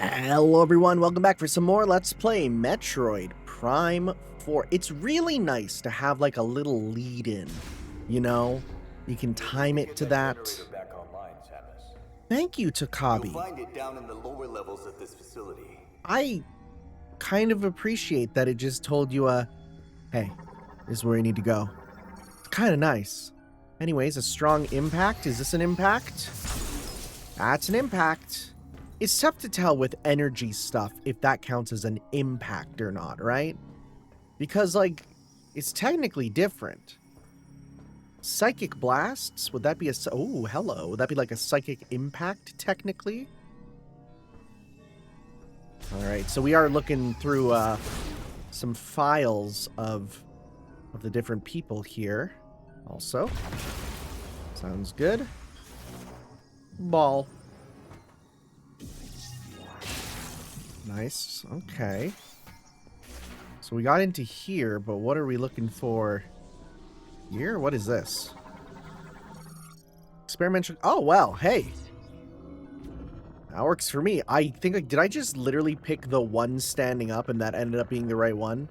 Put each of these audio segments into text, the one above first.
Hello everyone, welcome back for some more Let's Play Metroid Prime 4. It's really nice to have like a little lead-in, you know? You can time it to that. Back online, Samus. Thank you, You'll Takabi. find it down in the lower levels of this facility. I kind of appreciate that it just told you, hey, this is where you need to go. It's kind of nice. Anyways, a strong impact. Is this an impact? That's an impact. It's tough to tell with energy stuff if that counts as an impact or not, right? Because, like, it's technically different. Psychic blasts? Would that be a... Oh, hello. Would that be like a psychic impact, technically? Alright, so we are looking through some files of the different people here. Also. Sounds good. Ball. Nice. Okay. So we got into here, but what are we looking for here? What is this? Experimental... Oh, well, hey. That works for me. I think... Did I just literally pick the one standing up and that ended up being the right one?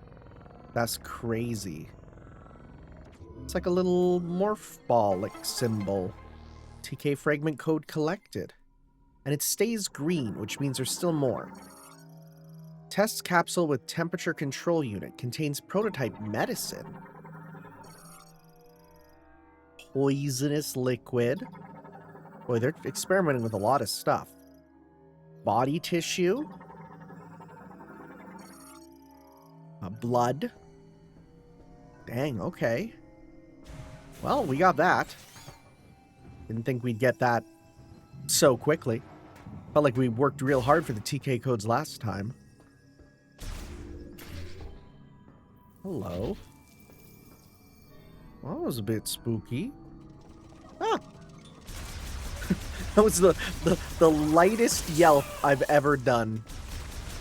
That's crazy. It's like a little morph ball, like, symbol. TK fragment code collected. And it stays green, which means there's still more. Test capsule with temperature control unit contains prototype medicine. Poisonous liquid. Boy, they're experimenting with a lot of stuff. Body tissue. Blood. Dang, okay. Well, we got that. Didn't think we'd get that so quickly. Felt like we worked real hard for the TK codes last time. Hello. Well, that was a bit spooky. Ah! That was the lightest yelp I've ever done.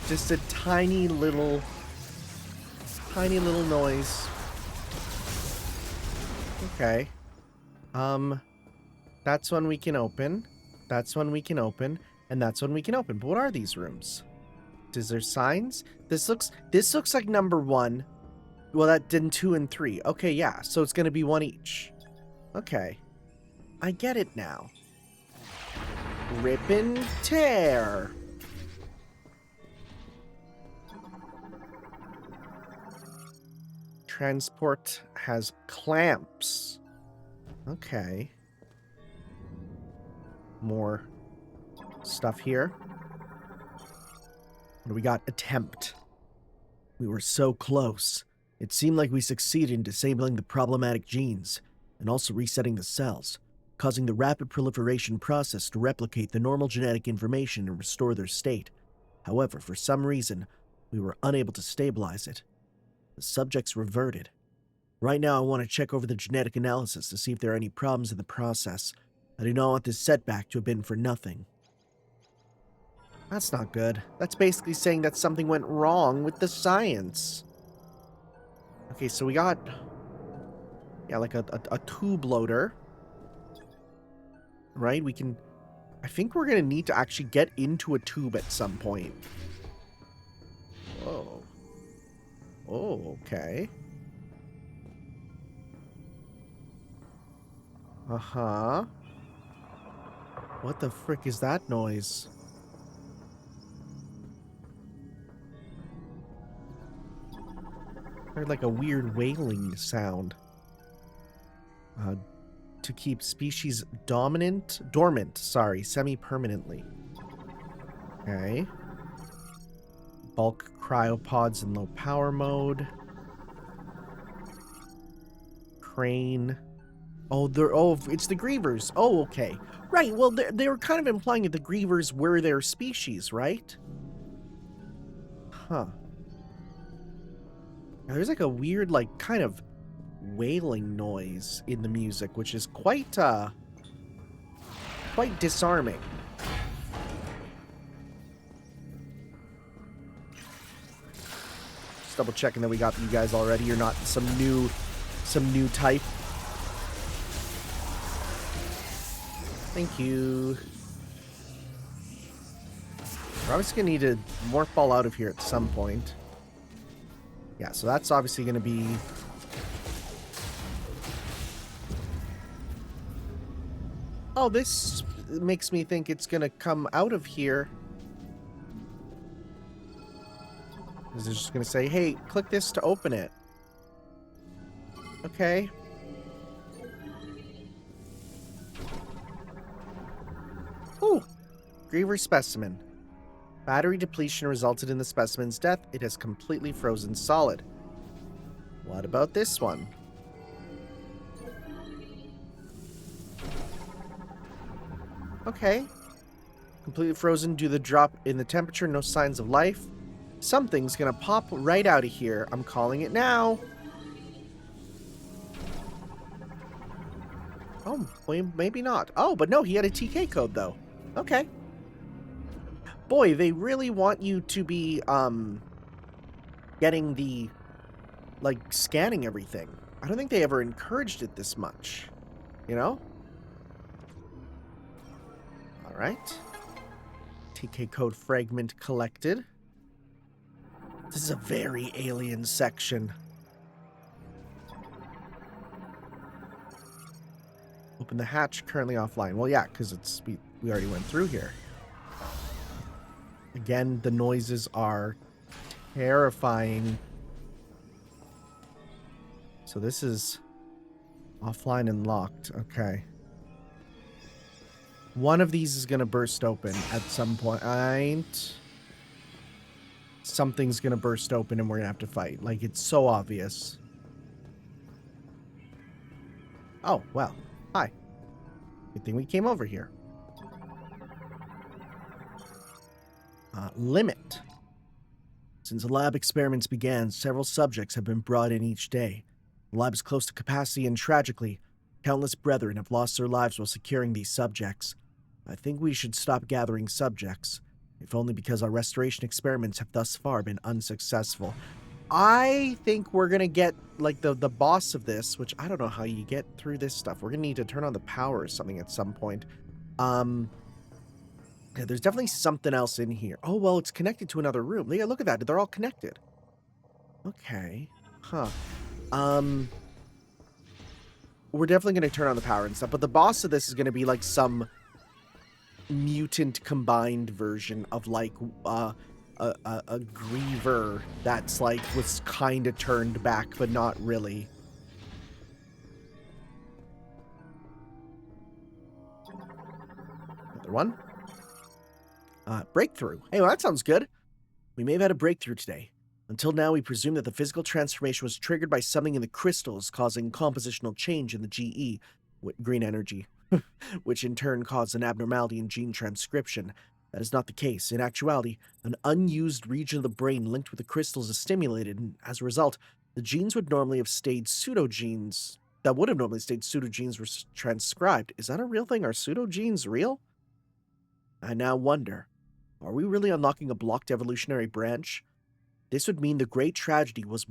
Just a tiny little noise. Okay. That's one we can open. That's one we can open. And that's one we can open. But what are these rooms? Is there signs? This looks like number 1. Well, that did 2 and 3. Okay, yeah. So it's going to be 1 each. Okay. I get it now. Rip and tear. Transport has clamps. Okay. More stuff here. What do we got? Attempt. We were so close. It seemed like we succeeded in disabling the problematic genes, and also resetting the cells, causing the rapid proliferation process to replicate the normal genetic information and restore their state. However, for some reason, we were unable to stabilize it. The subjects reverted. Right now, I want to check over the genetic analysis to see if there are any problems in the process. I do not want this setback to have been for nothing. That's not good. That's basically saying that something went wrong with the science. Okay, so we got, yeah, like a tube loader, right? We can, I think we're going to need to actually get into a tube at some point. Whoa. Oh, okay. Uh-huh. What the frick is that noise? Heard like a weird wailing sound. To keep species dormant, semi-permanently. Okay. Bulk cryopods in low power mode. Crane. Oh, it's the Grievers. Oh, okay. Right, well, they were kind of implying that the Grievers were their species, right? Huh. Now, there's like a weird, like, kind of wailing noise in the music, which is quite disarming. Just double checking that we got you guys already. You're not some new type. Thank you. We're obviously going to need to morph ball out of here at some point. Yeah, so that's obviously going to be... Oh, this makes me think it's going to come out of here. Is it just going to say, hey, click this to open it? Okay. Ooh. Griever specimen. Battery depletion resulted in the specimen's death. It has completely frozen solid. What about this one? Okay. Completely frozen due to the drop in the temperature. No signs of life. Something's gonna pop right out of here. I'm calling it now. Oh, well, maybe not. Oh, but no, he had a TK code, though. Okay. Boy, they really want you to be, getting the, like, scanning everything. I don't think they ever encouraged it this much. You know? Alright. TK code fragment collected. This is a very alien section. Open the hatch, currently offline. Well, yeah, because it's we already went through here. Again, the noises are terrifying. So this is offline and locked. Okay. One of these is going to burst open at some point. Something's going to burst open and we're going to have to fight. Like, it's so obvious. Oh, well. Hi. Good thing we came over here. Limit. Since the lab experiments began, several subjects have been brought in each day. The lab is close to capacity and tragically, countless brethren have lost their lives while securing these subjects. I think we should stop gathering subjects, if only because our restoration experiments have thus far been unsuccessful. I think we're gonna get, like, the boss of this, which I don't know how you get through this stuff. We're gonna need to turn on the power or something at some point. Yeah, there's definitely something else in here. Oh, well, it's connected to another room. Yeah, look at that. They're all connected. Okay. Huh. We're definitely going to turn on the power and stuff, but the boss of this is going to be like some mutant combined version of like a griever that's like was kind of turned back, but not really. Another one. Breakthrough. Hey, well, that sounds good. We may have had a breakthrough today. Until now, we presumed that the physical transformation was triggered by something in the crystals causing compositional change in the GE, green energy, which in turn caused an abnormality in gene transcription. That is not the case. In actuality, an unused region of the brain linked with the crystals is stimulated, and as a result, the genes would normally have stayed pseudogenes. That would have normally stayed pseudogenes were transcribed. Is that a real thing? Are pseudogenes real? I now wonder, are we really unlocking a blocked evolutionary branch? This would mean the great tragedy was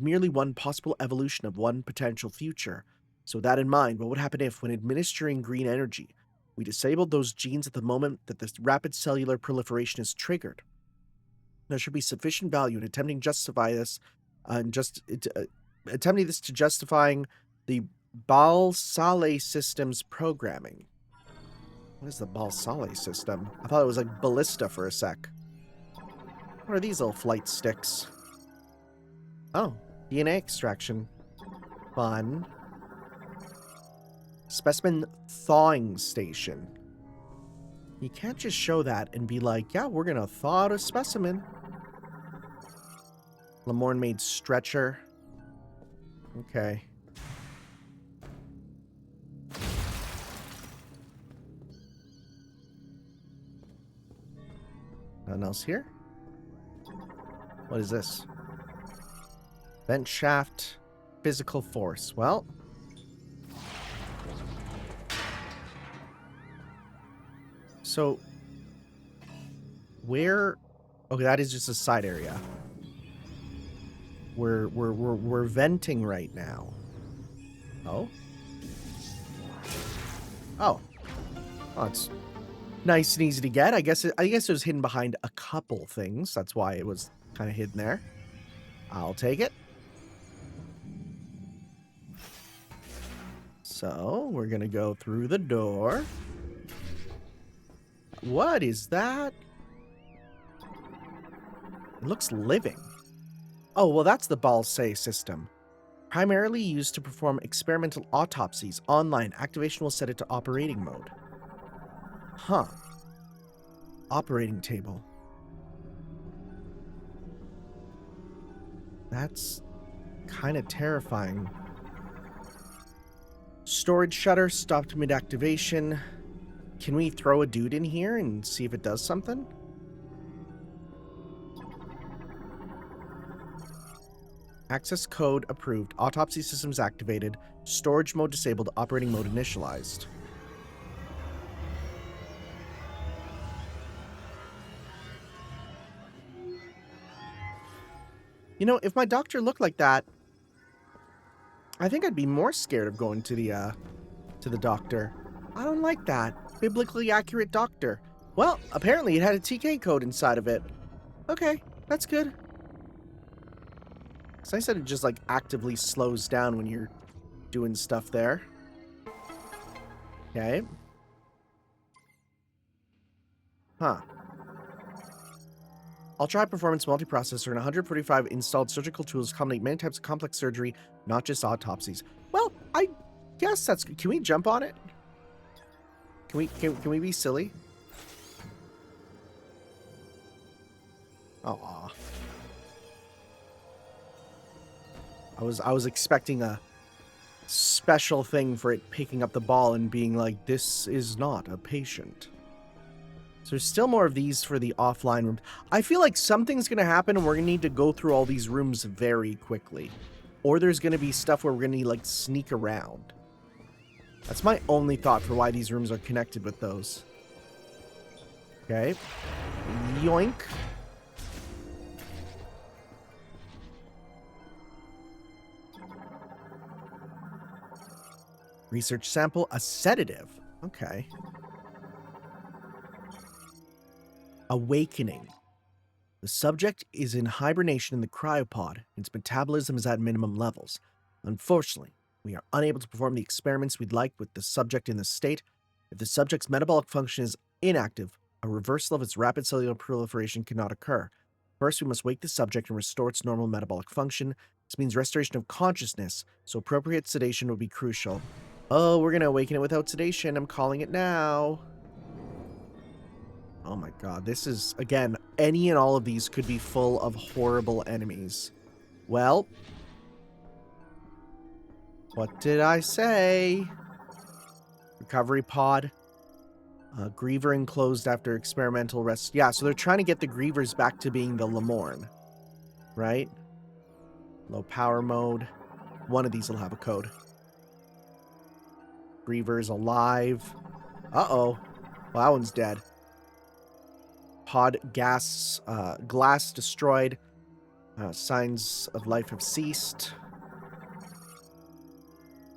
merely one possible evolution of one potential future. So with that in mind, what would happen if, when administering green energy, we disabled those genes at the moment that this rapid cellular proliferation is triggered? There should be sufficient value in attempting to justify this, attempting this to justifying the Balsale system's programming. What is the Balsale system? I thought it was like Ballista for a sec. What are these little flight sticks? Oh, DNA extraction. Fun. Specimen thawing station. You can't just show that and be like, yeah, we're gonna thaw out a specimen. Lamorne made stretcher. Okay. Nothing else here? What is this? Vent shaft, physical force. Well. So, where? Okay, that is just a side area. We're venting right now. Oh. Oh. Oh, it's Nice and easy to get. I guess it was hidden behind a couple things. That's why it was kind of hidden there. I'll take it. So, we're going to go through the door. What is that? It looks living. Oh, well, that's the Balsay system. Primarily used to perform experimental autopsies online. Activation will set it to operating mode. Huh. Operating table. That's kind of terrifying. Storage shutter stopped mid-activation. Can we throw a dude in here and see if it does something? Access code approved. Autopsy systems activated. Storage mode disabled. Operating mode initialized. You know, if my doctor looked like that, I think I'd be more scared of going to the doctor. I don't like that. Biblically accurate doctor. Well, apparently it had a TK code inside of it. Okay, that's good. So I said it just like actively slows down when you're doing stuff there. Okay. Huh. Ultra-high performance multiprocessor and 145 installed surgical tools accommodate many types of complex surgery, not just autopsies. Well, I guess that's good. Can we jump on it? Can we be silly? Aw. I was expecting a special thing for it picking up the ball and being like, this is not a patient. So there's still more of these for the offline room. I feel like something's going to happen and we're going to need to go through all these rooms very quickly. Or there's going to be stuff where we're going to need, like, sneak around. That's my only thought for why these rooms are connected with those. Okay. Yoink. Research sample, a sedative. Okay. Awakening. The subject is in hibernation in the cryopod. Its metabolism is at minimum levels. Unfortunately, we are unable to perform the experiments we'd like with the subject in this state. If the subject's metabolic function is inactive, a reversal of its rapid cellular proliferation cannot occur. First, we must wake the subject and restore its normal metabolic function. This means restoration of consciousness, so appropriate sedation will be crucial. Oh, we're going to awaken it without sedation. I'm calling it now. Oh my god, this is, again, any and all of these could be full of horrible enemies. Well, what did I say? Recovery pod. Griever enclosed after experimental rest. Yeah, so they're trying to get the Grievers back to being the Lemorn. Right? Low power mode. One of these will have a code. Griever's alive. Uh-oh. Well, that one's dead. Pod gas, glass destroyed. Signs of life have ceased.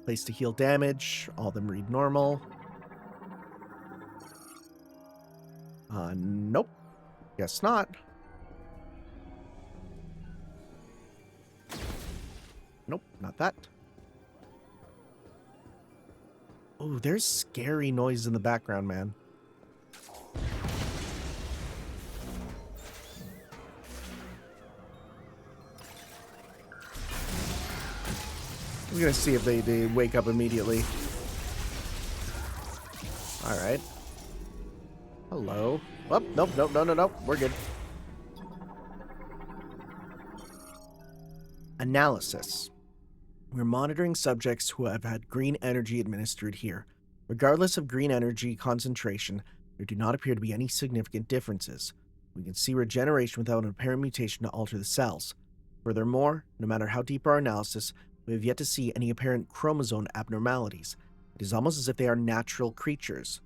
Place to heal damage. All of them read normal. Nope. Guess not. Nope, not that. Oh, there's scary noise in the background, man. We're gonna see if they wake up immediately. Alright. Hello. Oh, nope, no. We're good. Analysis. We're monitoring subjects who have had green energy administered here. Regardless of green energy concentration, there do not appear to be any significant differences. We can see regeneration without an apparent mutation to alter the cells. Furthermore, no matter how deep our analysis, we have yet to see any apparent chromosome abnormalities. It is almost as if they are natural creatures.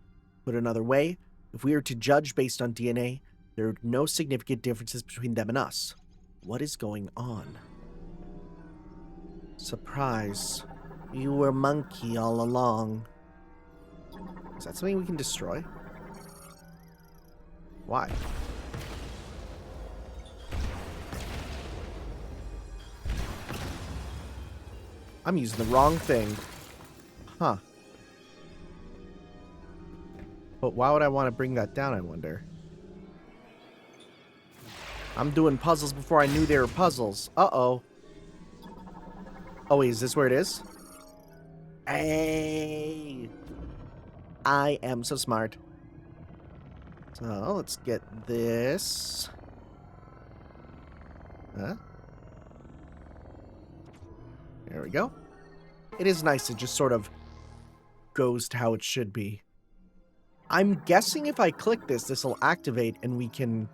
Put another way, if we are to judge based on DNA, there are no significant differences between them and us. What is going on? Surprise. You were monkey all along. Is that something we can destroy? Why? I'm using the wrong thing. Huh. But why would I want to bring that down, I wonder? I'm doing puzzles before I knew they were puzzles. Uh-oh. Oh, wait, is this where it is? Hey! I am so smart. So, let's get this. Huh? There we go. It is nice. It just sort of goes to how it should be. I'm guessing if I click this, this will activate and we can...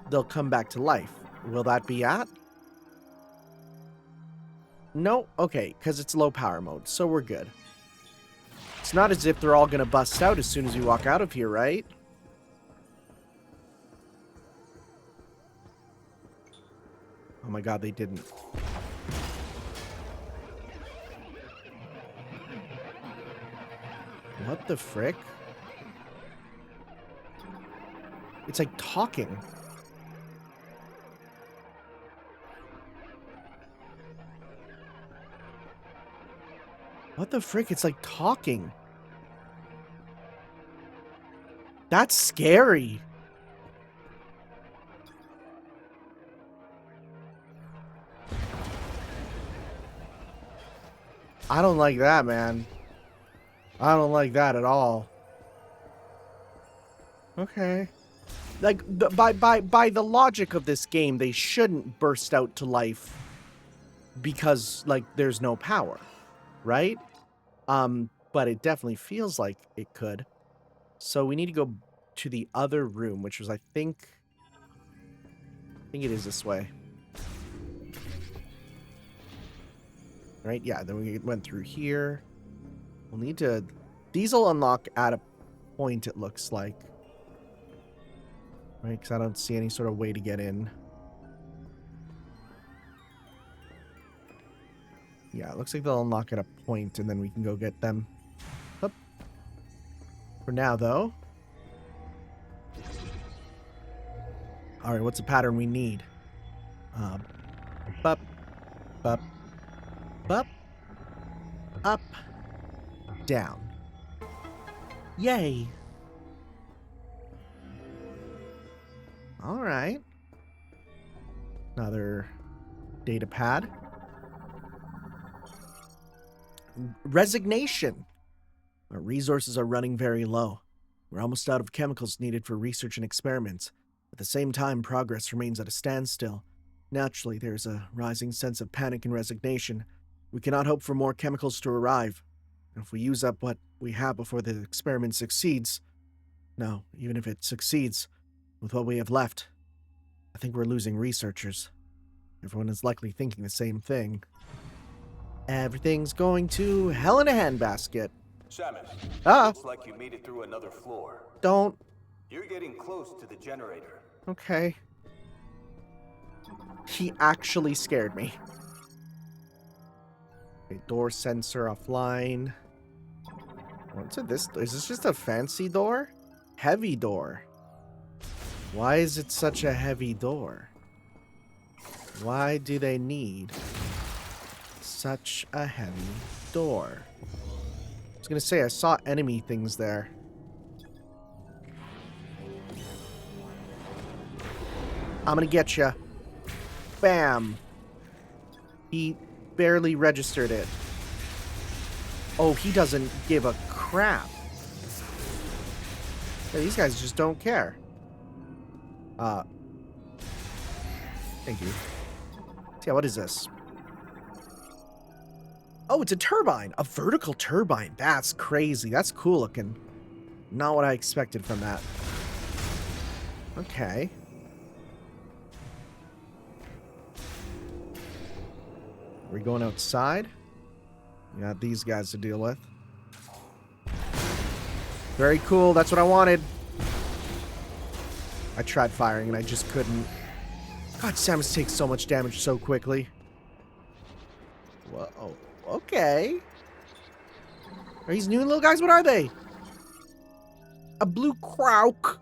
They'll come back to life. Will that be at? No? Okay, because it's low power mode, so we're good. It's not as if they're all going to bust out as soon as we walk out of here, right? Oh my god, they didn't. What the frick? It's like talking. What the frick? It's like talking. That's scary. I don't like that, man. I don't like that at all. Okay. Like, by the logic of this game, they shouldn't burst out to life because, like, there's no power, right? But it definitely feels like it could. So we need to go to the other room, which was, I think it is this way. Right? Yeah, then we went through here. We'll need to... These will unlock at a point, it looks like. Right? Because I don't see any sort of way to get in. Yeah, it looks like they'll unlock at a point, and then we can go get them. Up. For now, though. Alright, what's the pattern we need? Up. Up. Up. Up. Down. Yay. Alright. Another data pad. Resignation. Our resources are running very low. We're almost out of chemicals needed for research and experiments. At the same time, progress remains at a standstill. Naturally, there's a rising sense of panic and resignation. We cannot hope for more chemicals to arrive. And if we use up what we have before the experiment succeeds... No, even if it succeeds, with what we have left, I think we're losing researchers. Everyone is likely thinking the same thing. Everything's going to hell in a handbasket. Samus, Ah, looks like you made it through another floor. don't. You're getting close to the generator. Okay. He actually scared me. Okay, door sensor offline. What's it this? Is this just a fancy door? Heavy door. Why is it such a heavy door? Why do they need such a heavy door? I was gonna say, I saw enemy things there. I'm gonna get you. Bam. He barely registered it. Oh, he doesn't give a crap. Yeah, these guys just don't care. Thank you. Yeah, what is this? Oh, it's a turbine. A vertical turbine. That's crazy. That's cool looking. Not what I expected from that. Okay. Are we going outside? We got these guys to deal with. Very cool. That's what I wanted. I tried firing and I just couldn't. God, Samus takes so much damage so quickly. Whoa. Okay. Are these new little guys? What are they? A blue krauk.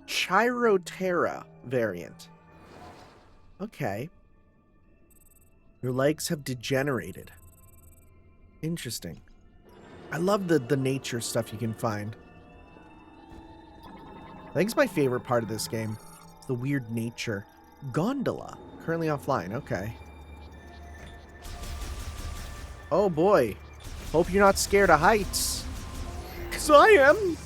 Chirotera variant. Okay. Your legs have degenerated. Interesting. I love the nature stuff you can find. I think it's my favorite part of this game. It's the weird nature. Gondola. Currently offline. Okay. Oh boy. Hope you're not scared of heights. 'Cause I am.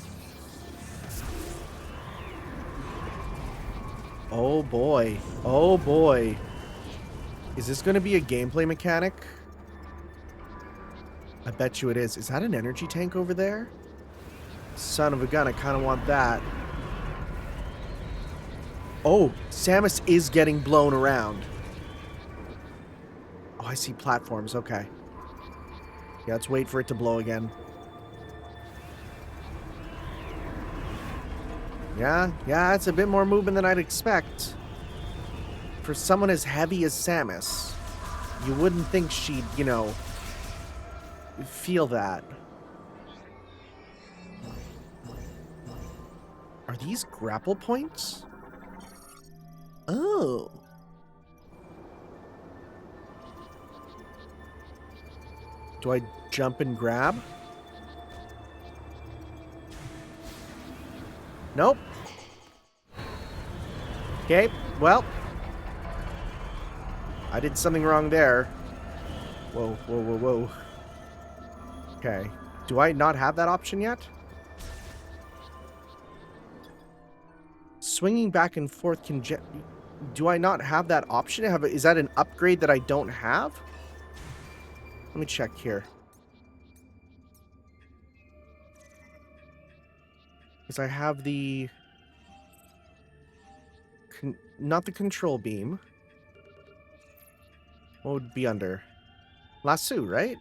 Oh boy. Oh boy. Is this going to be a gameplay mechanic? I bet you it is. Is that an energy tank over there? Son of a gun, I kind of want that. Oh, Samus is getting blown around. Oh, I see platforms. Okay. Yeah, let's wait for it to blow again. Yeah, it's a bit more movement than I'd expect. For someone as heavy as Samus, you wouldn't think she'd, you know, feel that. Are these grapple points? Oh. Do I jump and grab? Nope. Okay, well. I did something wrong there. Whoa, whoa, whoa, whoa. Okay. Do I not have that option yet? Swinging back and forth can... Do I not have that option? Is that an upgrade that I don't have? Let me check here. Because I have the... not the control beam. What would be under? Lasso, right?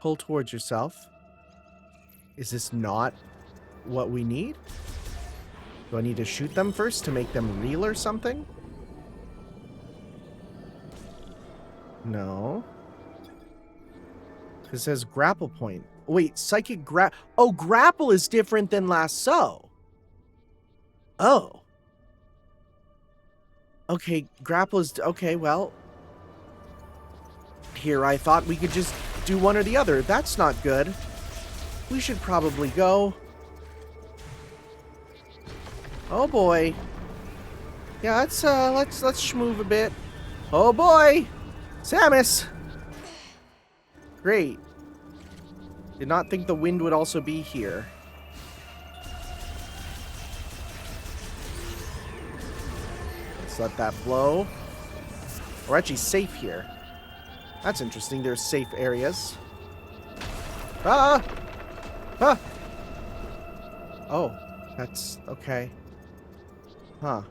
Pull towards yourself. Is this not what we need? Do I need to shoot them first to make them reel or something? No. It says grapple point. Wait, psychic Oh, grapple is different than lasso. Oh. Okay, grapple is... Okay, well. Here, I thought we could just do one or the other. That's not good. We should probably go. Oh boy. Yeah, let's schmoove a bit. Oh boy! Samus! Great. Did not think the wind would also be here. Let's let that blow. We're actually safe here. That's interesting. There's safe areas. Ah! Ah! Oh, that's okay. Huh.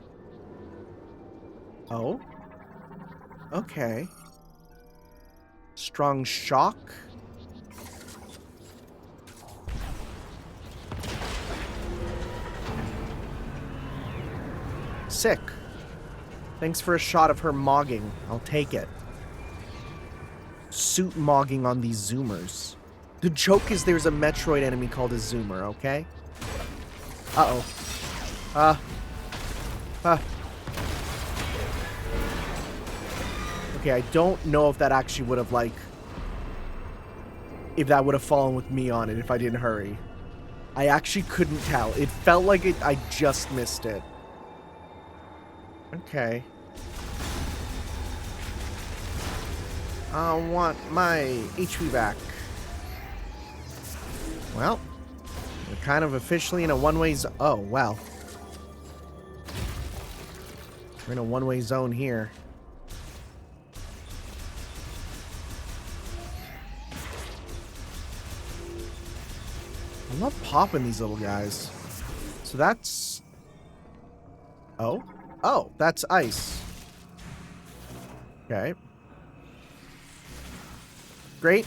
Oh? Okay. Strong shock. Sick. Thanks for a shot of her mogging. I'll take it. Suit mogging on these zoomers. The joke is there's a Metroid enemy called a zoomer, okay? Uh-oh. Okay, I don't know if that actually would have, like... if that would have fallen with me on it if I didn't hurry. I actually couldn't tell. It felt like I just missed it. Okay. I want my HP back. Well, we're kind of officially in a one-way zone. Oh, well. We're in a one-way zone here. I love popping these little guys. So that's... Oh? Oh, that's ice. Okay. Great.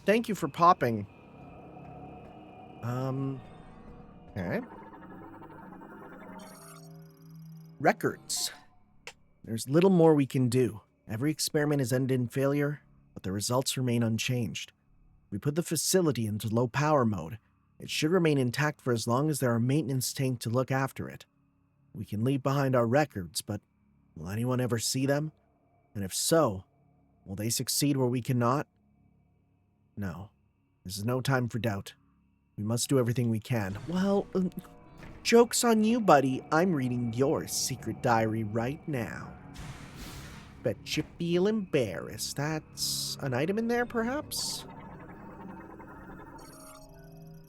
Thank you for popping. Okay. Records. There's little more we can do. Every experiment has ended in failure, but the results remain unchanged. We put the facility into low power mode. It should remain intact for as long as there are maintenance tanks to look after it. We can leave behind our records, but will anyone ever see them? And if so, will they succeed where we cannot? No. This is no time for doubt. We must do everything we can. Well, joke's on you, buddy. I'm reading your secret diary right now. Bet you feel embarrassed. That's an item in there, perhaps?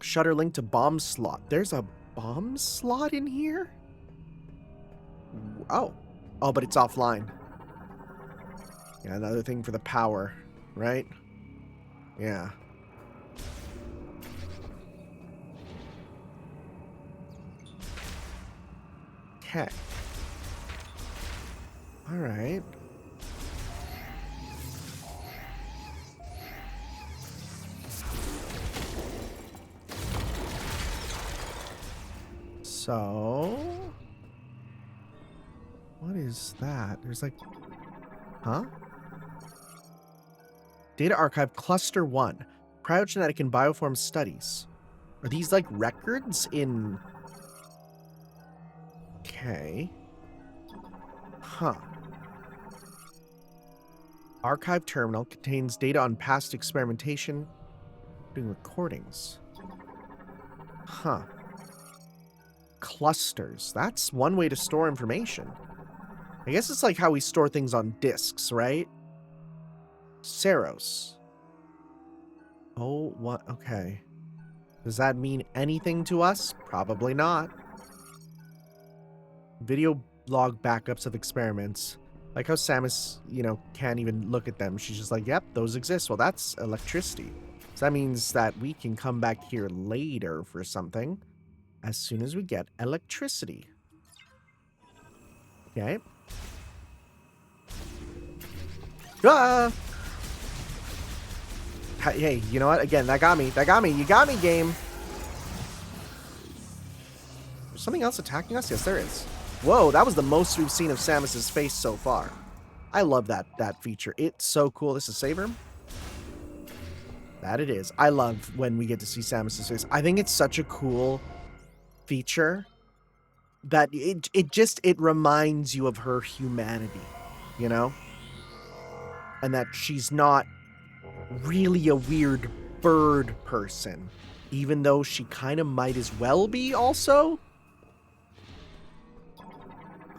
Shutter link to bomb slot. There's a bomb slot in here? Oh. Oh, but it's offline. Yeah, another thing for the power, right? Yeah. Okay. All right. So, what is that? There's like, huh? Data Archive Cluster 1, Cryogenetic and Bioform Studies. Are these like records in... Okay. Huh. Archive Terminal contains data on past experimentation, doing recordings. Huh. Clusters. That's one way to store information. I guess it's like how we store things on disks, right? Saros. Oh, what? Okay. Does that mean anything to us? Probably not. Video log backups of experiments. Like how Samus, can't even look at them. She's just like, yep, those exist. Well, that's electricity. So that means that we can come back here later for something as soon as we get electricity. Okay. Ah! Hey, you know what? Again, that got me. That got me. You got me, game. There's something else attacking us? Yes, there is. Whoa, that was the most we've seen of Samus's face so far. I love that feature. It's so cool. This is save room? That it is. I love when we get to see Samus's face. I think it's such a cool feature that it reminds you of her humanity, you know? And that she's not really a weird bird person, even though she kind of might as well be also.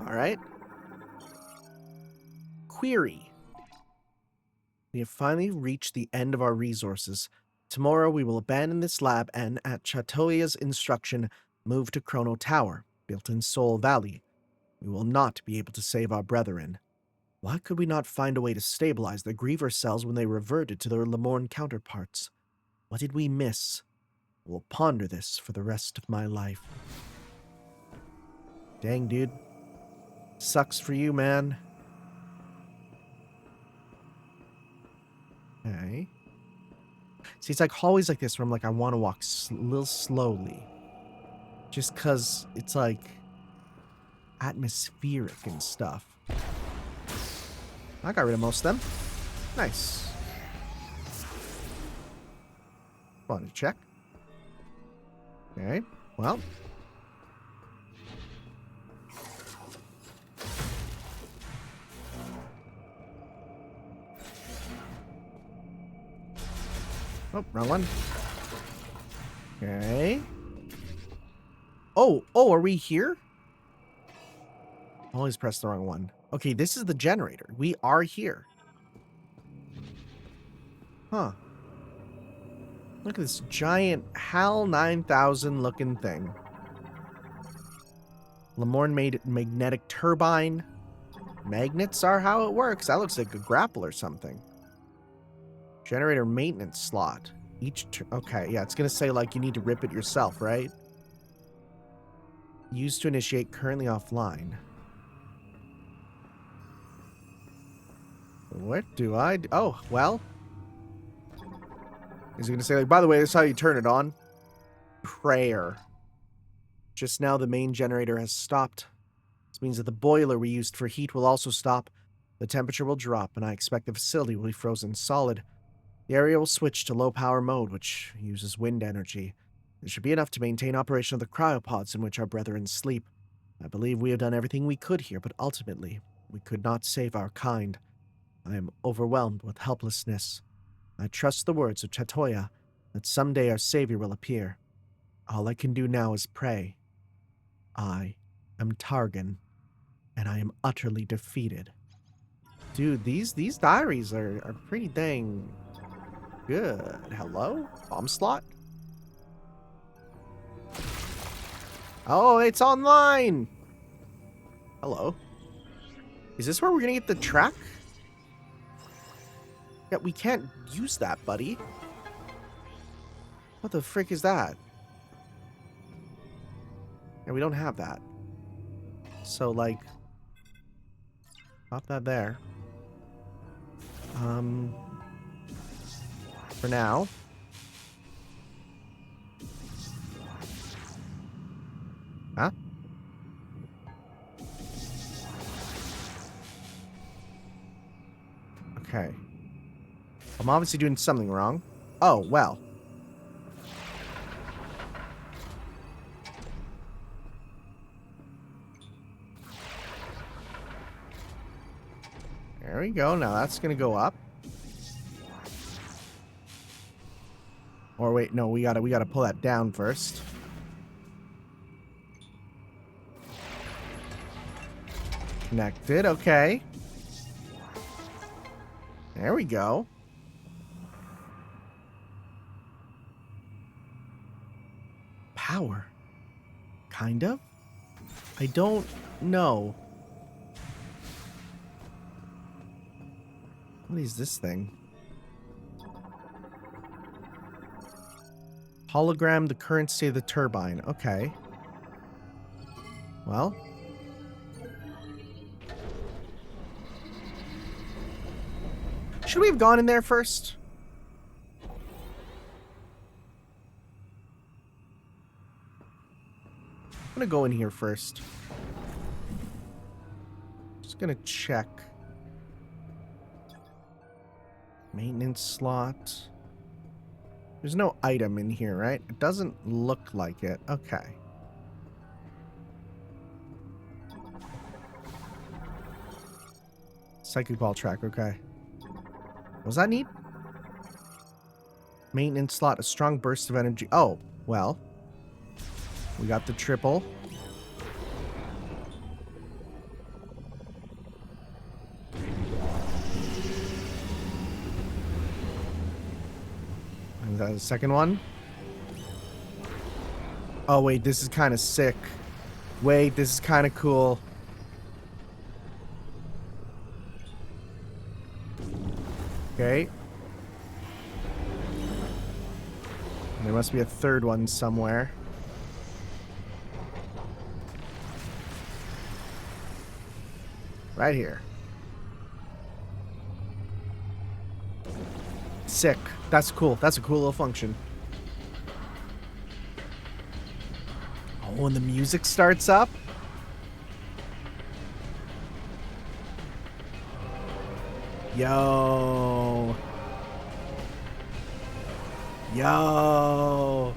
All right. Query. We have finally reached the end of our resources. Tomorrow we will abandon this lab and, at Chatoya's instruction, move to Chrono Tower, built in Soul Valley. We will not be able to save our brethren. Why could we not find a way to stabilize the Griever cells when they reverted to their Lemorn counterparts? What did we miss? I will ponder this for the rest of my life. Dang, dude. Sucks for you, man. Okay. See, it's like hallways like this where I'm like, I want to walk a little slowly. Just because it's like atmospheric and stuff. I got rid of most of them. Nice. Want to check. Okay, well. Oh, wrong one. Okay. Oh, are we here? Always press the wrong one. Okay, this is the generator. We are here. Huh. Look at this giant HAL 9000 looking thing. Lemorn made magnetic turbine. Magnets are how it works. That looks like a grapple or something. Generator maintenance slot. Okay, yeah, it's going to say like you need to rip it yourself, right? Used to initiate, currently offline. What do I do? Oh, well. Is he going to say, like, by the way, this is how you turn it on? Prayer. Just now the main generator has stopped. This means that the boiler we used for heat will also stop. The temperature will drop, and I expect the facility will be frozen solid. The area will switch to low power mode, which uses wind energy. It should be enough to maintain operation of the cryopods in which our brethren sleep. I believe we have done everything we could here, but ultimately, we could not save our kind. I am overwhelmed with helplessness. I trust the words of Chatoya that someday our savior will appear. All I can do now is pray. I am Targan, and I am utterly defeated. Dude, these diaries are pretty dang good. Hello? Bomb slot? Oh, it's online! Hello. Is this where we're gonna get the track? Yeah, we can't use that, buddy. What the frick is that? Yeah, we don't have that. So, like, pop that there. For now. Huh? Okay. I'm obviously doing something wrong. Oh, well. There we go. Now that's gonna go up. Or wait, no, we gotta pull that down first. Connected, okay. There we go. Power. Kind of? I don't know. What is this thing? Hologram the current state of the turbine. Okay. Well. Should we have gone in there first? I'm gonna go in here first. Just gonna check. Maintenance slot. There's no item in here, right? It doesn't look like it. Okay. Psychic ball track, okay. What does that need? Maintenance slot, a strong burst of energy. Oh, well. We got the triple. And the second one. Oh, wait, this is kind of sick. Wait, this is kind of cool. Okay. There must be a third one somewhere. Right here. Sick. That's cool. That's a cool little function. Oh, when the music starts up. Yo. Yo.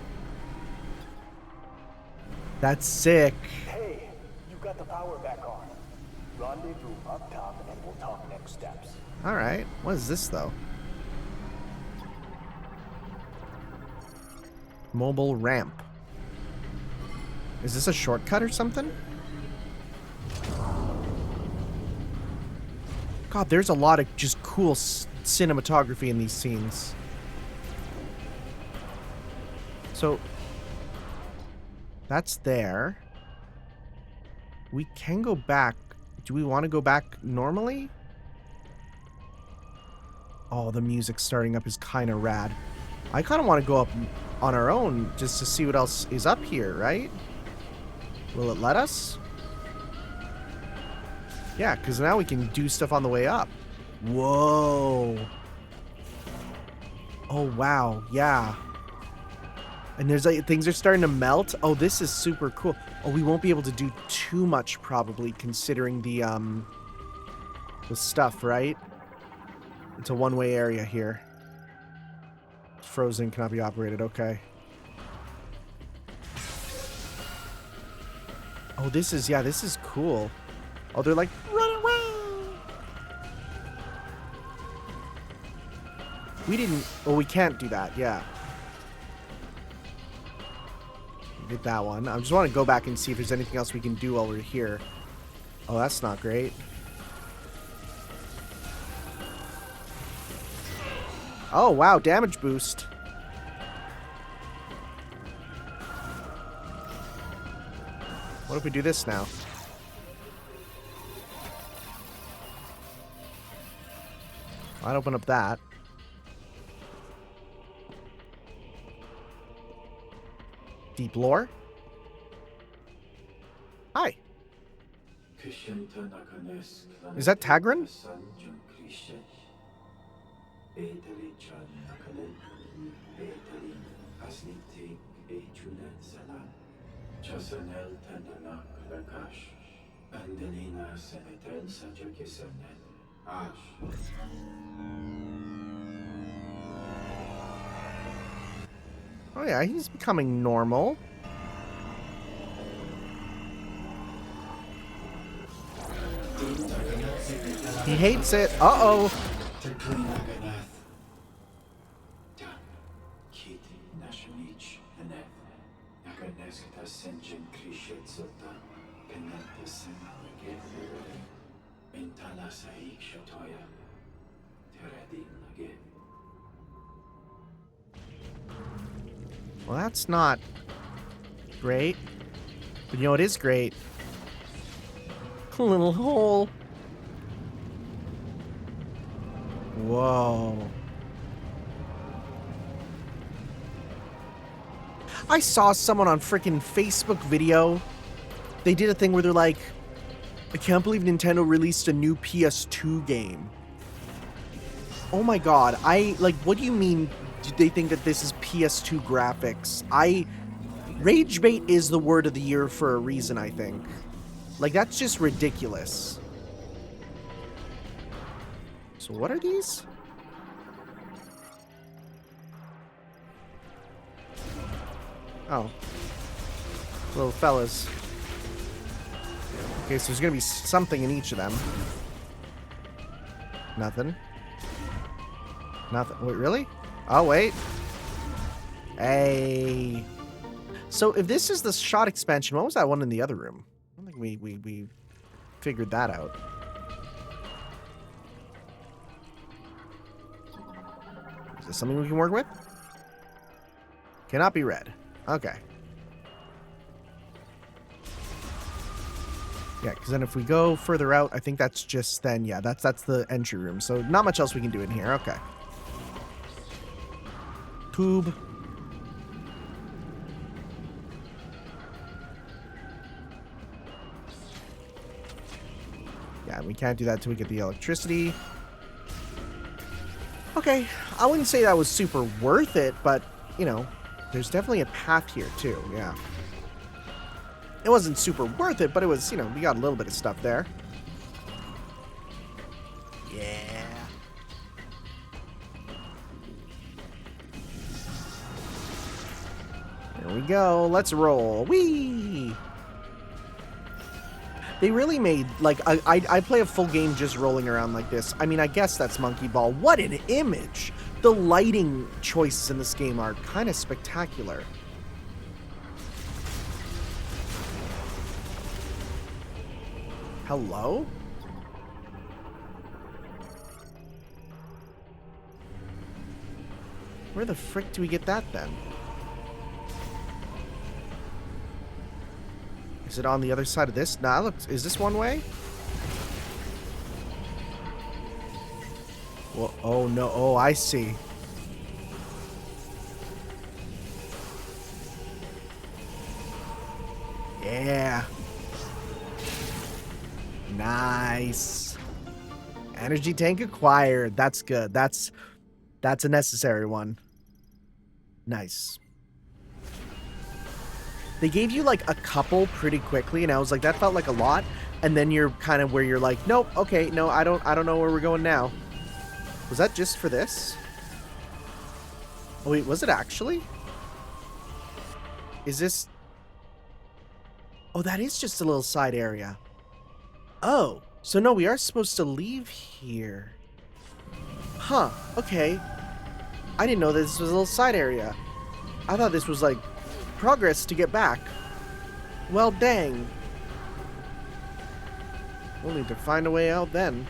That's sick. Hey, you got the power back on. Rendezvous up top and we'll talk next steps. All right. What is this, though? Mobile ramp. Is this a shortcut or something? God, there's a lot of just cool cinematography in these scenes. So, that's there. We can go back. Do we want to go back normally? Oh, the music starting up is kind of rad. I kind of want to go up on our own just to see what else is up here, right? Will it let us? Yeah, because now we can do stuff on the way up. Whoa. Oh, wow. Yeah. And there's like things are starting to melt. Oh, this is super cool. Oh, we won't be able to do too much probably considering the stuff, right? It's a one-way area here. frozen, cannot be operated. Okay. Oh, this is cool. Oh, they're like, run around. We can't do that. Yeah. Did that one. I just want to go back and see if there's anything else we can do while we're here. Oh, that's not great. Oh, wow. Damage boost. What if we do this now? I'd open up that. Deep lore? Hi. Is that Tagrin? Oh yeah, he's becoming normal. He hates it. Uh-oh. Well, that's not great. But you know what is great? A little hole. Whoa. I saw someone on freaking Facebook video. They did a thing where they're like, I can't believe Nintendo released a new PS2 game. Oh my god. What do you mean do they think that this is PS2 graphics? Rage bait is the word of the year for a reason, I think. Like, that's just ridiculous. So what are these? Oh. Little fellas. Okay, so there's gonna be something in each of them. Nothing. Nothing. Wait, really? Oh, wait. Hey. So if this is the shot expansion, what was that one in the other room? I don't think we figured that out. Is this something we can work with? Cannot be read. Okay. Yeah, because then if we go further out, I think that's just then, yeah, that's the entry room. So not much else we can do in here. Okay. Tube. Yeah, we can't do that until we get the electricity. Okay, I wouldn't say that was super worth it, but, you know, there's definitely a path here, too, yeah. It wasn't super worth it, but it was, you know, we got a little bit of stuff there. Yeah. Here we go. Let's roll. Whee! They really made, like, I play a full game just rolling around like this. I mean, I guess that's Monkey Ball. What an image! The lighting choices in this game are kind of spectacular. Hello? Where the frick do we get that then? Is it on the other side of this? Nah, look, is this one way? Well, oh no, oh, I see. Yeah. Nice. Energy tank acquired. That's good. That's a necessary one. Nice. They gave you like a couple pretty quickly, and I was like, that felt like a lot. And then you're kind of where you're like, nope, okay, no, I don't know where we're going now. Was that just for this? Oh, wait, was it actually? Is this... Oh, that is just a little side area. Oh, so no, we are supposed to leave here. Huh, okay. I didn't know this was a little side area. I thought this was like progress to get back. Well, dang. We'll need to find a way out then.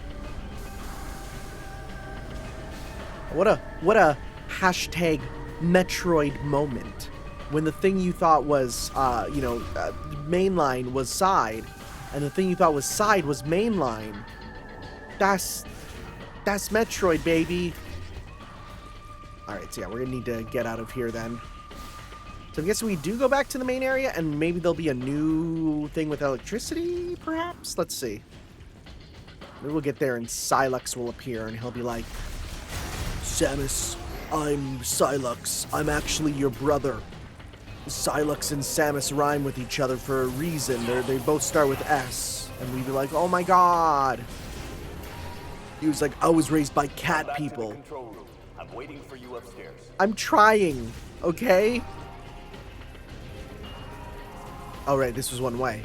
What a hashtag Metroid moment. When the thing you thought was, mainline was side, and the thing you thought was side was mainline. That's Metroid, baby. Alright, so yeah, we're gonna need to get out of here then. So I'm guessing we do go back to the main area, and maybe there'll be a new thing with electricity, perhaps? Let's see. Maybe we'll get there and Sylux will appear, and he'll be like, Samus, I'm Sylux. I'm actually your brother. Sylux and Samus rhyme with each other for a reason. They both start with S. And we'd be like, oh my god. He was like, I was raised by cat people. I'm waiting for you upstairs. I'm trying, okay? Oh, right, this was one way.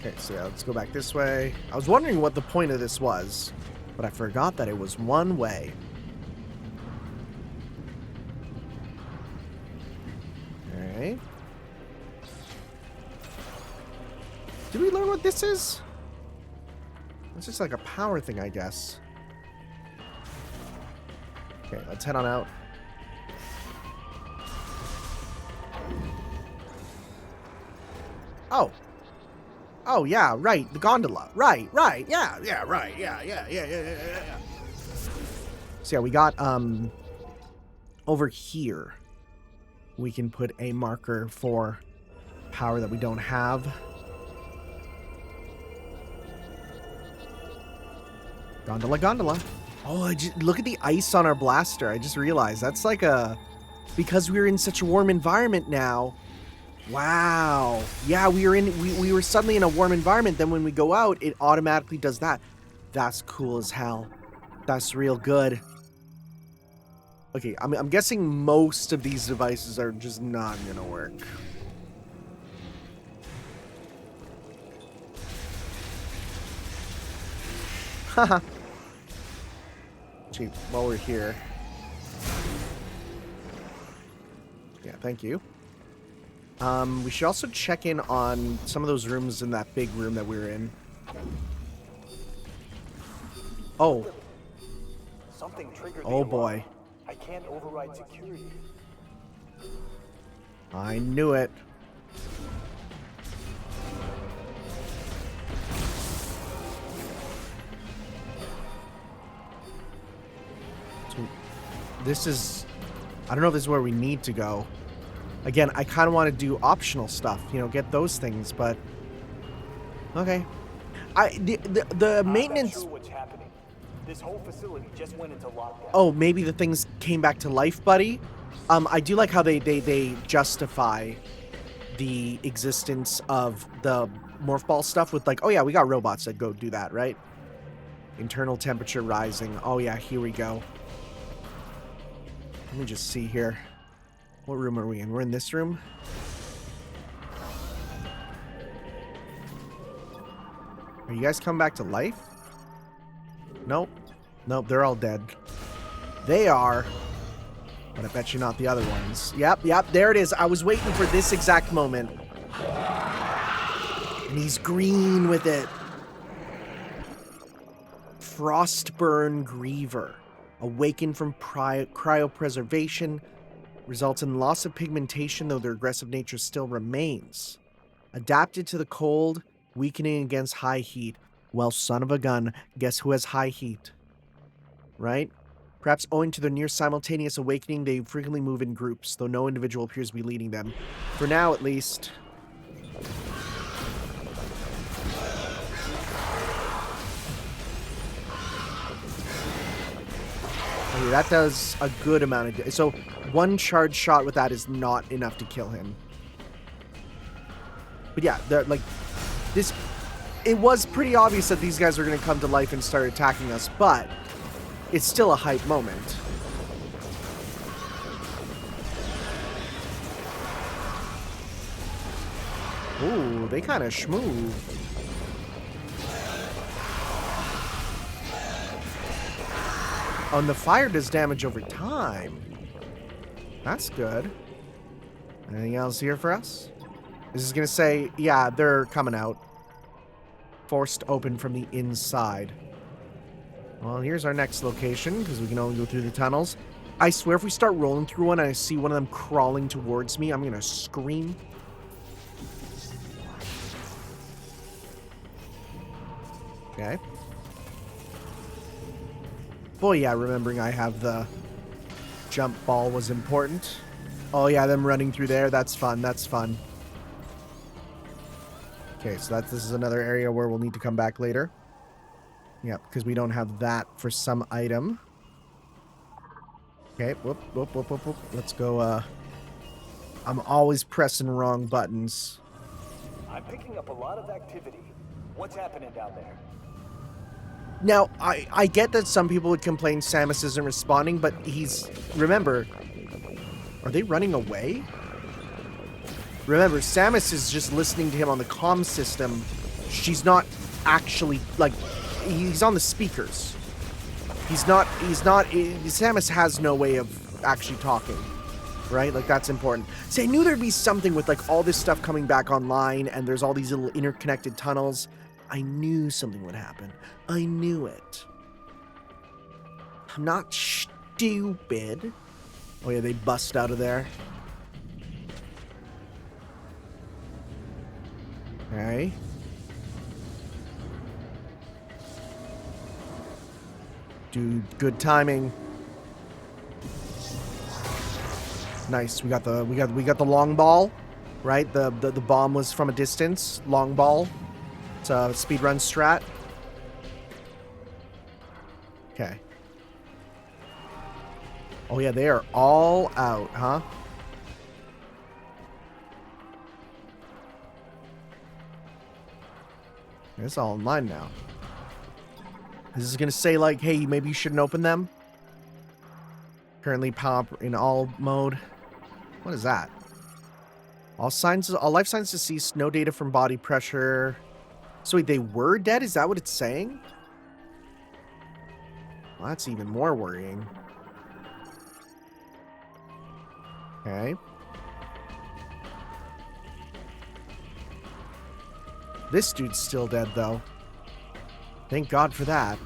Okay, so yeah, let's go back this way. I was wondering what the point of this was, but I forgot that it was one way. Alright. Did we learn what this is? It's just like a power thing, I guess. Okay, let's head on out. Oh. Oh, yeah, right. The gondola. Right. Yeah, right. Yeah. So, yeah, we got, over here, we can put a marker for power that we don't have. Gondola. Oh, look at the ice on our blaster. I just realized that's like because we're in such a warm environment now. Wow. Yeah, we were suddenly in a warm environment. Then when we go out, it automatically does that. That's cool as hell. That's real good. Okay, I'm guessing most of these devices are just not gonna work. Haha. Gee, while we're here. Yeah, thank you. We should also check in on some of those rooms in that big room that we were in. Oh. Something triggered the Oh boy. alarm. I can't override security. I knew it. So, this is... I don't know if this is where we need to go. Again, I kind of want to do optional stuff, get those things, but... Okay. The maintenance... I'm not sure what's happening. This whole facility just went into lockdown. Oh, maybe the things came back to life, buddy? I do like how they justify the existence of the morph ball stuff with like, oh yeah, we got robots that go do that, right? Internal temperature rising. Oh yeah, here we go. Let me just see here. What room are we in? We're in this room? Are you guys coming back to life? Nope. Nope, they're all dead. They are. But I bet you not the other ones. Yep, there it is. I was waiting for this exact moment. And he's green with it. Frostburn Griever. Awakened from cryopreservation. Results in loss of pigmentation, though their aggressive nature still remains. Adapted to the cold, weakening against high heat. Well, son of a gun, guess who has high heat? Right? Perhaps owing to their near simultaneous awakening, they frequently move in groups, though no individual appears to be leading them. For now, at least. Okay, that does a good amount of damage. So, one charge shot with that is not enough to kill him. But yeah, it was pretty obvious that these guys were going to come to life and start attacking us, but it's still a hype moment. Ooh, they kind of schmoo. Oh, and the fire does damage over time. That's good. Anything else here for us? This is gonna say, yeah, they're coming out. Forced open from the inside. Well, here's our next location, because we can only go through the tunnels. I swear if we start rolling through one and I see one of them crawling towards me, I'm gonna scream. Okay. Boy, yeah, remembering I have the jump ball was important. Oh, yeah, them running through there, that's fun, that's fun. Okay, so this is another area where we'll need to come back later. Yep, because we don't have that for some item. Okay, whoop, whoop, whoop, whoop, whoop. Let's go, I'm always pressing wrong buttons. I'm picking up a lot of activity. What's happening down there? Now, I get that some people would complain Samus isn't responding, but remember, are they running away? Remember, Samus is just listening to him on the comm system. She's not actually, like, he's on the speakers. Samus has no way of actually talking, right? Like, that's important. See, I knew there'd be something with, like, all this stuff coming back online, and there's all these little interconnected tunnels. I knew something would happen. I knew it. I'm not stupid. Oh, yeah, they bust out of there. Okay. Dude, good timing. Nice. We got the long ball, right? The bomb was from a distance. Long ball. It's a speedrun strat. Okay. Oh yeah, they are all out, huh? It's all online now. This is gonna say like, hey, maybe you shouldn't open them. Currently pop in all mode. What is that? All life signs deceased. No data from body pressure. So wait, they were dead? Is that what it's saying? Well, that's even more worrying. Okay. This dude's still dead, though. Thank God for that.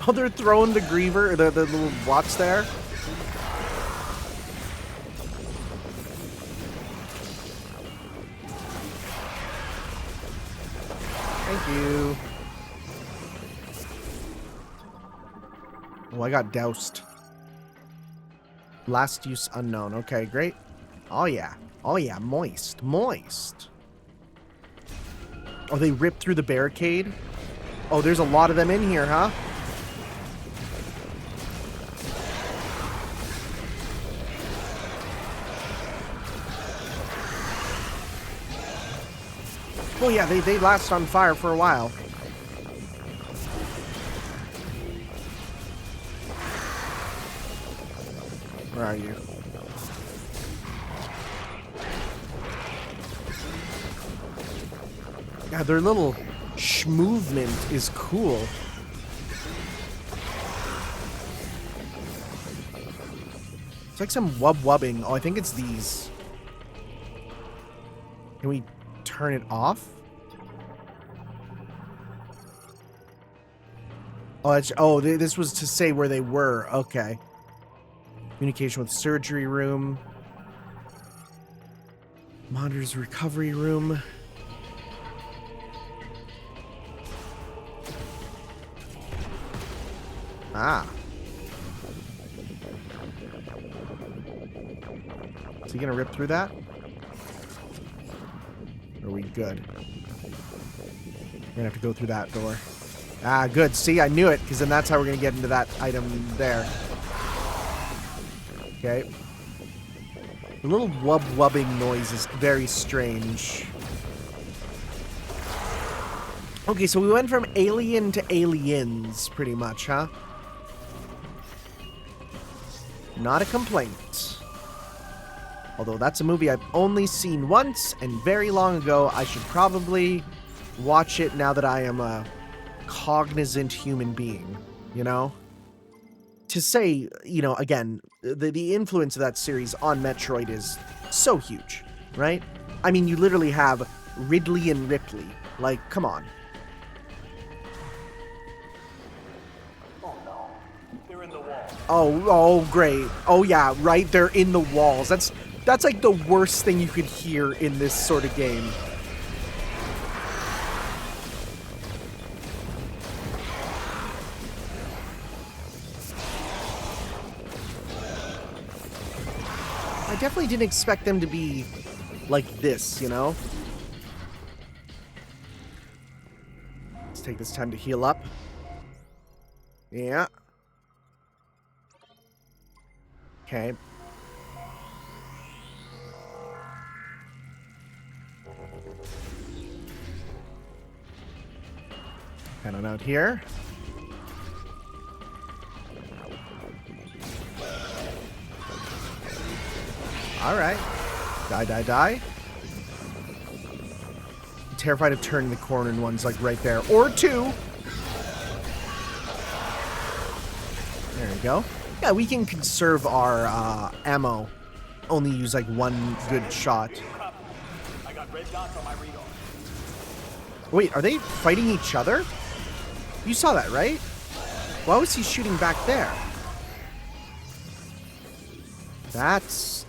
Oh, they're throwing the griever, the little watts there. Thank you. Oh, I got doused. Last use unknown. Okay, great. Oh, yeah. Oh, yeah. Moist. Moist. Oh, they ripped through the barricade? Oh, there's a lot of them in here, huh? Oh, yeah, they last on fire for a while. Where are you? Yeah, their little movement is cool. It's like some wub-wubbing. Oh, I think it's these. Can we turn it off? Oh, this was to say where they were. Okay. Communication with surgery room. Monitor's recovery room. Ah. Is he gonna rip through that? Or are we good? We're gonna have to go through that door. Ah, good. See, I knew it, because then that's how we're gonna get into that item there. Okay. The little wub-wubbing noise is very strange. Okay, so we went from alien to aliens, pretty much, huh? Not a complaint. Although that's a movie I've only seen once and very long ago. I should probably watch it now that I am a cognizant human being, you know? To say, you know, again, the influence of that series on Metroid is so huge, right? I mean, you literally have Ridley and Ripley. Like, come on. Oh no, they're in the wall. Oh, great. Oh, yeah, right? They're in the walls. That's like the worst thing you could hear in this sort of game. I definitely didn't expect them to be like this, you know? Let's take this time to heal up. Yeah. Okay. Head on out here. Alright. Die, die, die. I'm terrified of turning the corner and one's like right there. Or two. There we go. Yeah, we can conserve our ammo. Only use like one good shot. I got red dots on my radar. Wait, are they fighting each other? You saw that, right? Why was he shooting back there? That's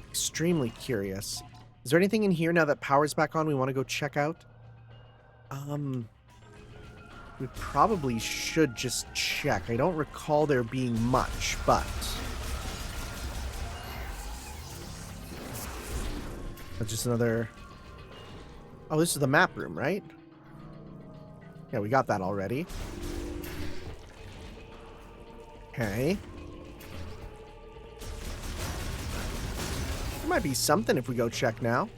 extremely curious. Is there anything in here now that power's back on we want to go check out? We probably should just check. I don't recall there being much, but... That's just another... Oh, this is the map room, right? Yeah, we got that already. Okay. There might be something if we go check now.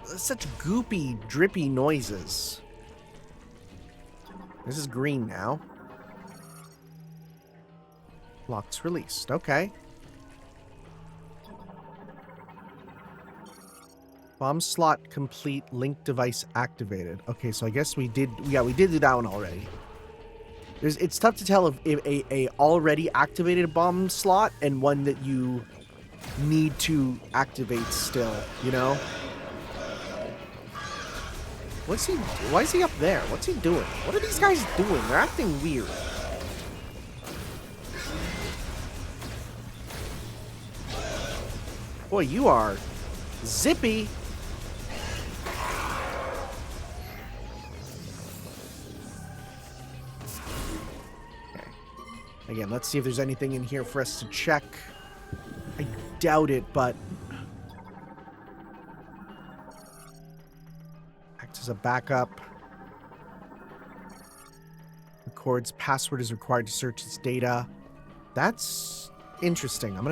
Such goopy, drippy noises. This is green now. Locks released. Okay. Bomb slot complete. Link device activated. Okay, so I guess we did... Yeah, we did do that one already. It's tough to tell if a already activated bomb slot and one that you need to activate still, you know? Why is he up there? What's he doing? What are these guys doing? They're acting weird. Boy, you are zippy. Okay. Again, let's see if there's anything in here for us to check. I doubt it, but... Acts as a backup. Records password is required to search its data. That's interesting. I'm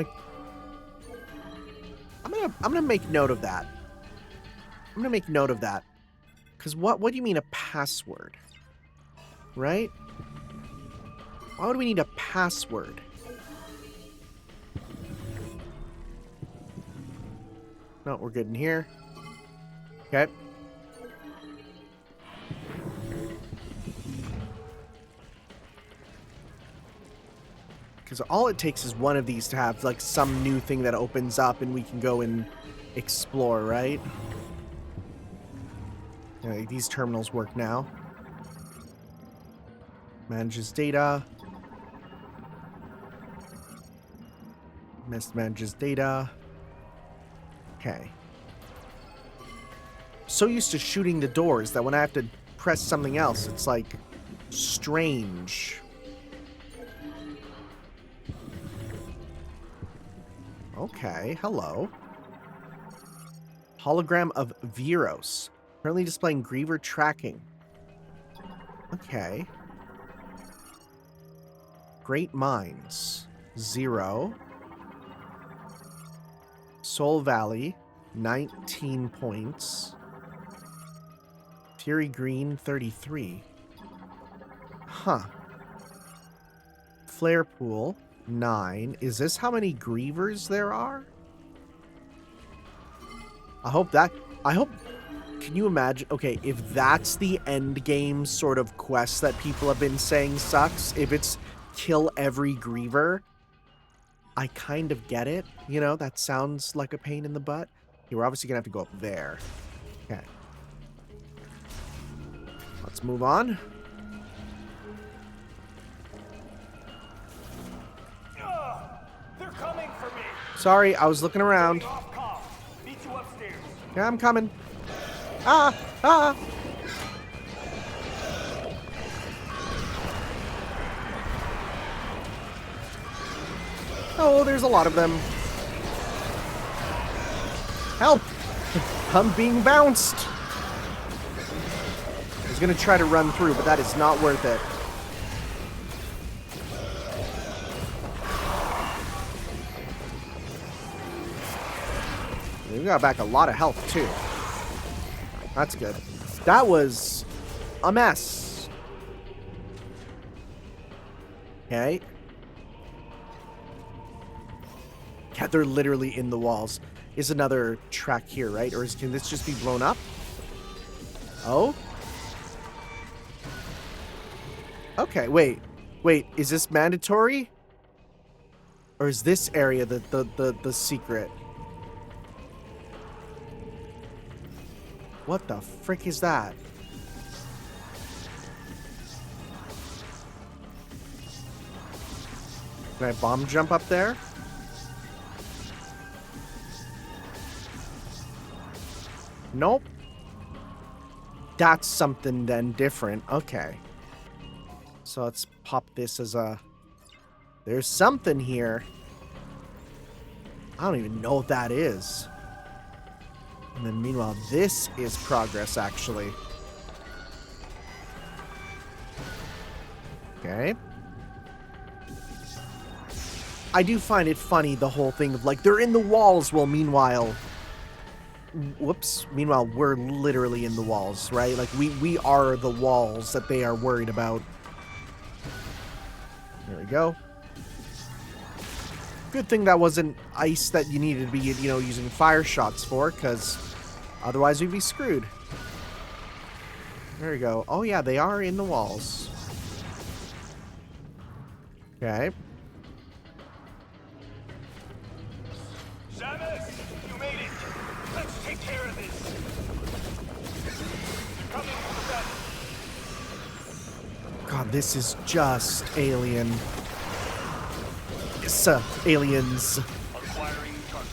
gonna make note of that. I'm gonna make note of that. Because what do you mean a password? Right? Why would we need a password? No, we're good in here. Okay. Because all it takes is one of these to have, like, some new thing that opens up and we can go and explore, right? Okay, these terminals work now. Manages data. Manages data. Okay. So used to shooting the doors that when I have to press something else, it's like strange. Okay, hello. Hologram of Viros. Currently displaying Griever tracking. Okay. Great Minds. 0. Soul Valley. 19 points. Fury Green 33. Huh. Flare Pool 9. Is this how many Grievers there are? I hope. Can you imagine? Okay, if that's the end game sort of quest that people have been saying sucks, if it's kill every Griever, I kind of get it. You know, that sounds like a pain in the butt. Okay, we're obviously gonna have to go up there. Okay. Let's move on. They're coming for me. Sorry, I was looking around. Off comm. Meet you upstairs. Yeah, I'm coming. Ah! Ah! Oh, there's a lot of them. Help! I'm being bounced! I was gonna try to run through, but that is not worth it. We got back a lot of health, too. That's good. That was a mess. Okay. Yeah, they're literally in the walls. Is another track here, right? Or can this just be blown up? Oh? Okay, wait. Wait, is this mandatory? Or is this area the secret? What the frick is that? Can I bomb jump up there? Nope. That's something then different. Okay. So let's pop this as a... There's something here. I don't even know what that is. And then meanwhile, this is progress, actually. Okay. I do find it funny, the whole thing of, like, they're in the walls, while meanwhile... Whoops. Meanwhile, we're literally in the walls, right? Like, we are the walls that they are worried about. There we go. Good thing that wasn't ice that you needed to be, you know, using fire shots for, because otherwise we'd be screwed. There we go. Oh, yeah, they are in the walls. Okay. Samus, you made it. Let's take care of this. Coming, Samus. God, this is just alien. Yes, aliens. Acquiring target.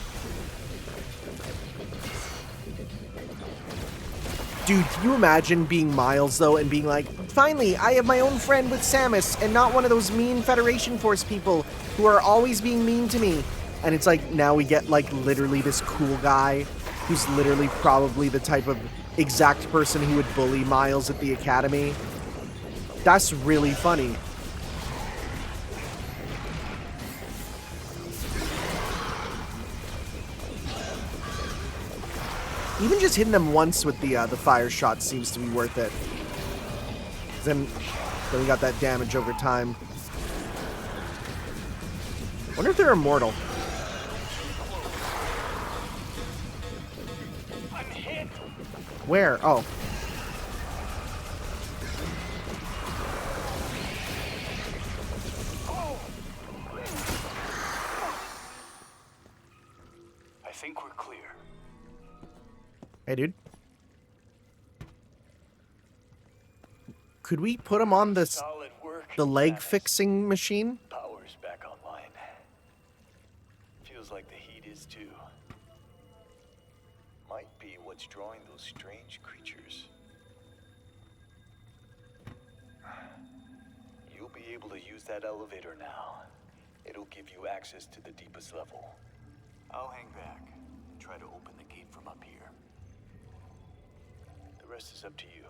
Dude, can you imagine being Miles, though, and being like, finally, I have my own friend with Samus, and not one of those mean Federation Force people who are always being mean to me. And it's like, now we get, like, literally this cool guy who's literally probably the type of exact person who would bully Miles at the Academy. That's really funny. Even just hitting them once with the fire shot seems to be worth it. Then we got that damage over time. Wonder if they're immortal. I'm hit. Where? Oh. I think we're clear. Hey, dude. Could we put him on this Solid work. the leg Samus. fixing machine? Power's back online. Feels like the heat is too. Might be what's drawing those strange creatures. You'll be able to use that elevator now. It'll give you access to the deepest level. I'll hang back and try to open the gate from up here. The rest is up to you.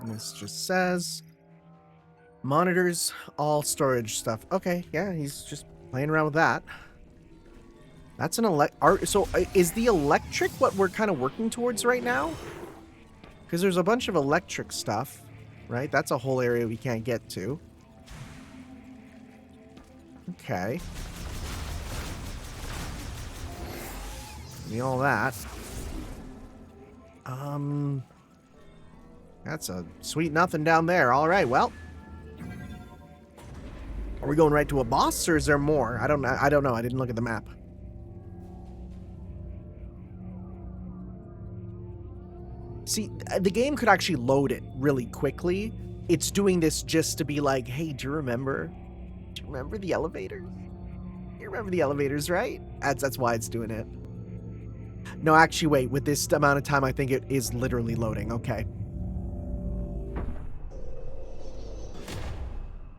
And this just says Monitors, all storage stuff. Okay, yeah, he's just playing around with that. That's an so is the electric what we're kind of working towards right now? Because there's a bunch of electric stuff, right? That's a whole area we can't get to. Okay. Give me all that. That's a sweet nothing down there. All right, well. Are we going right to a boss, or is there more? I don't know. I didn't look at the map. See, the game could actually load it really quickly. It's doing this just to be like, hey, do you remember? Do you remember the elevators? You remember the elevators, right? That's why it's doing it. No, actually, wait. With this amount of time, I think it is literally loading. Okay.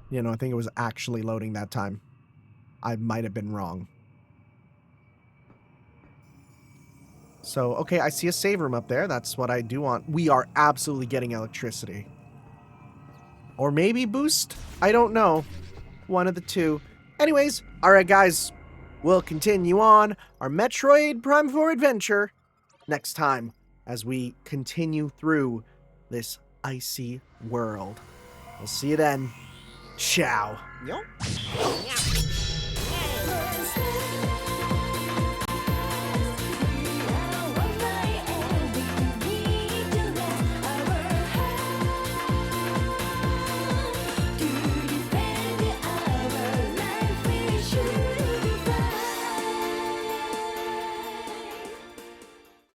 You know, I think it was actually loading that time. I might have been wrong. So, okay, I see a save room up there. That's what I do want. We are absolutely getting electricity. Or maybe boost? I don't know. One of the two. Anyways, alright guys. We'll continue on our Metroid Prime 4 adventure next time as we continue through this icy world. We'll see you then. Ciao. Yup.